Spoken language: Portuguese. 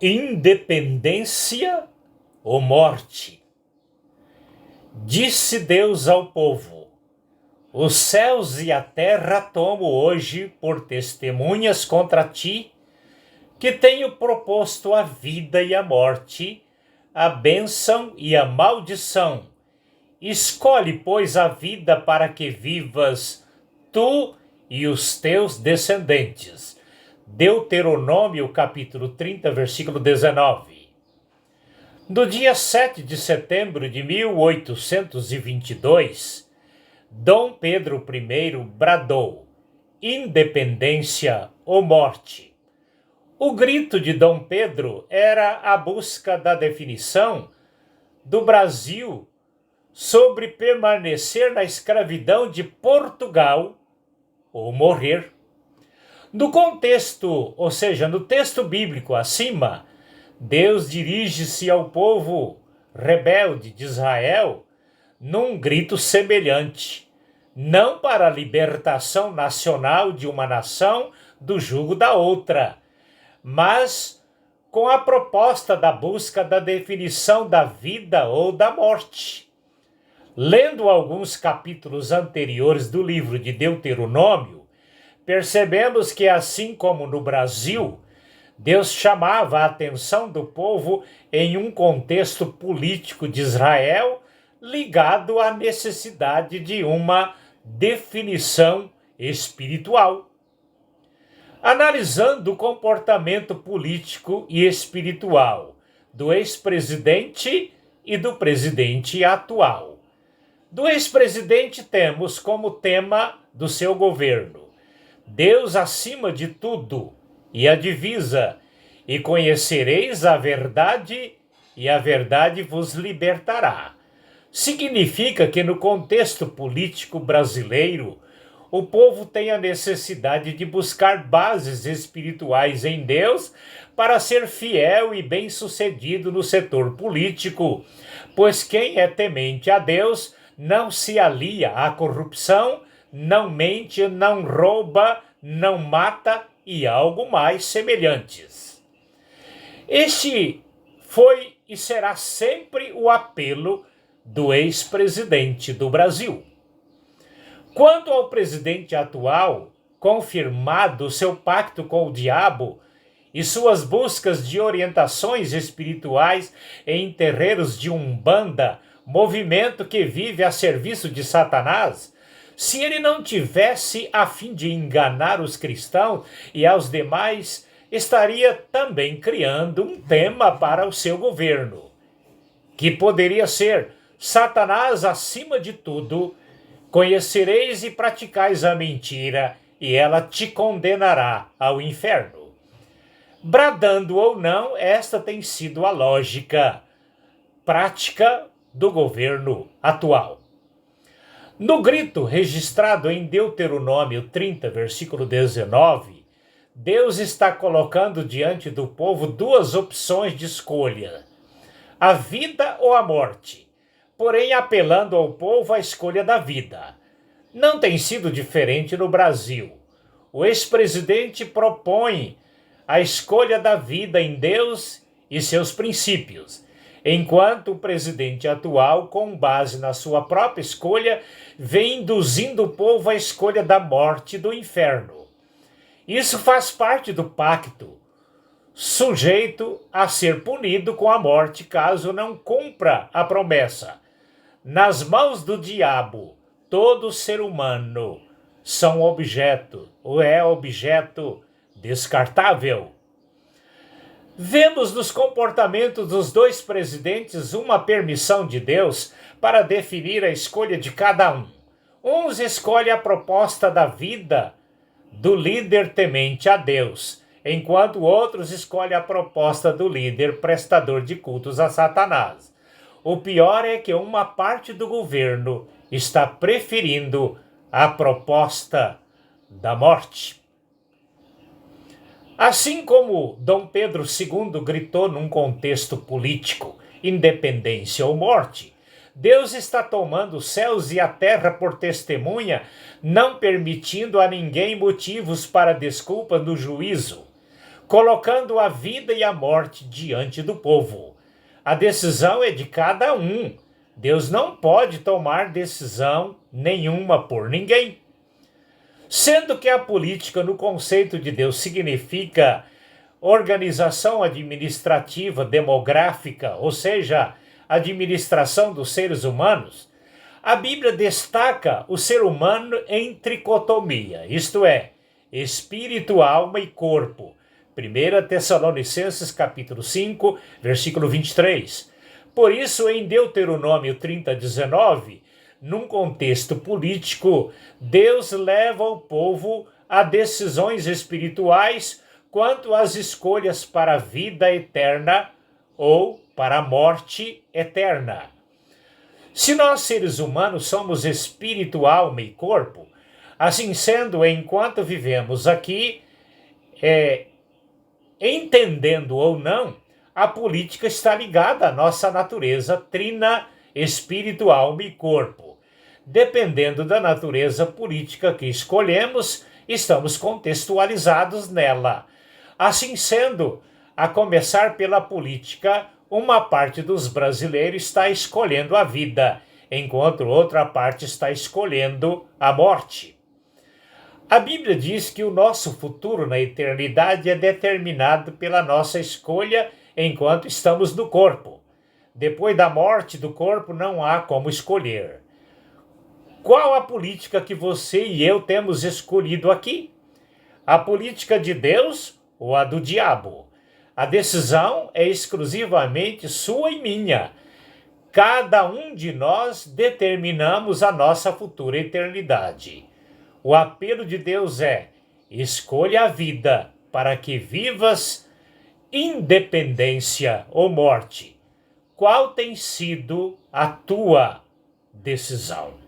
Independência ou morte? Disse Deus ao povo: os céus e a terra tomo hoje por testemunhas contra ti, que tenho proposto a vida e a morte, a bênção e a maldição. Escolhe, pois, a vida para que vivas tu e os teus descendentes. Deuteronômio capítulo 30, versículo 19. No dia 7 de setembro de 1822, Dom Pedro I bradou: independência ou morte. O grito de Dom Pedro era a busca da definição do Brasil sobre permanecer na escravidão de Portugal ou morrer. No contexto, ou seja, no texto bíblico acima, Deus dirige-se ao povo rebelde de Israel num grito semelhante, não para a libertação nacional de uma nação do jugo da outra, mas com a proposta da busca da definição da vida ou da morte. Lendo alguns capítulos anteriores do livro de Deuteronômio, percebemos que, assim como no Brasil, Deus chamava a atenção do povo em um contexto político de Israel ligado à necessidade de uma definição espiritual. Analisando o comportamento político e espiritual do ex-presidente e do presidente atual. Do ex-presidente temos como tema do seu governo Deus acima de tudo e a divisa: e conhecereis a verdade, e a verdade vos libertará. Significa que no contexto político brasileiro, o povo tem a necessidade de buscar bases espirituais em Deus para ser fiel e bem-sucedido no setor político, pois quem é temente a Deus não se alia à corrupção, não mente, não rouba, não mata e algo mais semelhantes. Este foi e será sempre o apelo do ex-presidente do Brasil. Quanto ao presidente atual, confirmado seu pacto com o diabo e suas buscas de orientações espirituais em terreiros de Umbanda, movimento que vive a serviço de Satanás, se ele não tivesse a fim de enganar os cristãos e aos demais, estaria também criando um tema para o seu governo, que poderia ser: Satanás acima de tudo, conhecereis e praticais a mentira, e ela te condenará ao inferno. Bradando ou não, esta tem sido a lógica prática do governo atual. No grito registrado em Deuteronômio 30, versículo 19, Deus está colocando diante do povo duas opções de escolha: a vida ou a morte, porém apelando ao povo à escolha da vida. Não tem sido diferente no Brasil. O ex-presidente propõe a escolha da vida em Deus e seus princípios, enquanto o presidente atual, com base na sua própria escolha, vem induzindo o povo à escolha da morte e do inferno. Isso faz parte do pacto, sujeito a ser punido com a morte caso não cumpra a promessa. Nas mãos do diabo, todo ser humano são objeto, ou é objeto descartável. Vemos nos comportamentos dos dois presidentes uma permissão de Deus para definir a escolha de cada um. Uns escolhem a proposta da vida do líder temente a Deus, enquanto outros escolhem a proposta do líder prestador de cultos a Satanás. O pior é que uma parte do governo está preferindo a proposta da morte. Assim como Dom Pedro II gritou num contexto político, independência ou morte, Deus está tomando os céus e a terra por testemunha, não permitindo a ninguém motivos para desculpa no juízo. colocando a vida e a morte diante do povo. A decisão é de cada um. Deus não pode tomar decisão nenhuma por ninguém. Sendo que a política, no conceito de Deus, significa organização administrativa demográfica, ou seja, administração dos seres humanos, a Bíblia destaca o ser humano em tricotomia, isto é, espírito, alma e corpo. 1 Tessalonicenses capítulo 5, versículo 23. Por isso, em Deuteronômio 30:19, num contexto político, Deus leva o povo a decisões espirituais quanto às escolhas para a vida eterna ou para a morte eterna. Se nós, seres humanos, somos espírito, alma e corpo, assim sendo, enquanto vivemos aqui, entendendo ou não, a política está ligada à nossa natureza trina, espírito, alma e corpo. Dependendo da natureza política que escolhemos, estamos contextualizados nela. Assim sendo, a começar pela política, uma parte dos brasileiros está escolhendo a vida, enquanto outra parte está escolhendo a morte. A Bíblia diz que o nosso futuro na eternidade é determinado pela nossa escolha enquanto estamos no corpo. Depois da morte do corpo não há como escolher. Qual a política que você e eu temos escolhido aqui? A política de Deus ou a do diabo? A decisão é exclusivamente sua e minha. Cada um de nós determinamos a nossa futura eternidade. O apelo de Deus é: escolha a vida para que vivas independência ou morte. Qual tem sido a tua decisão?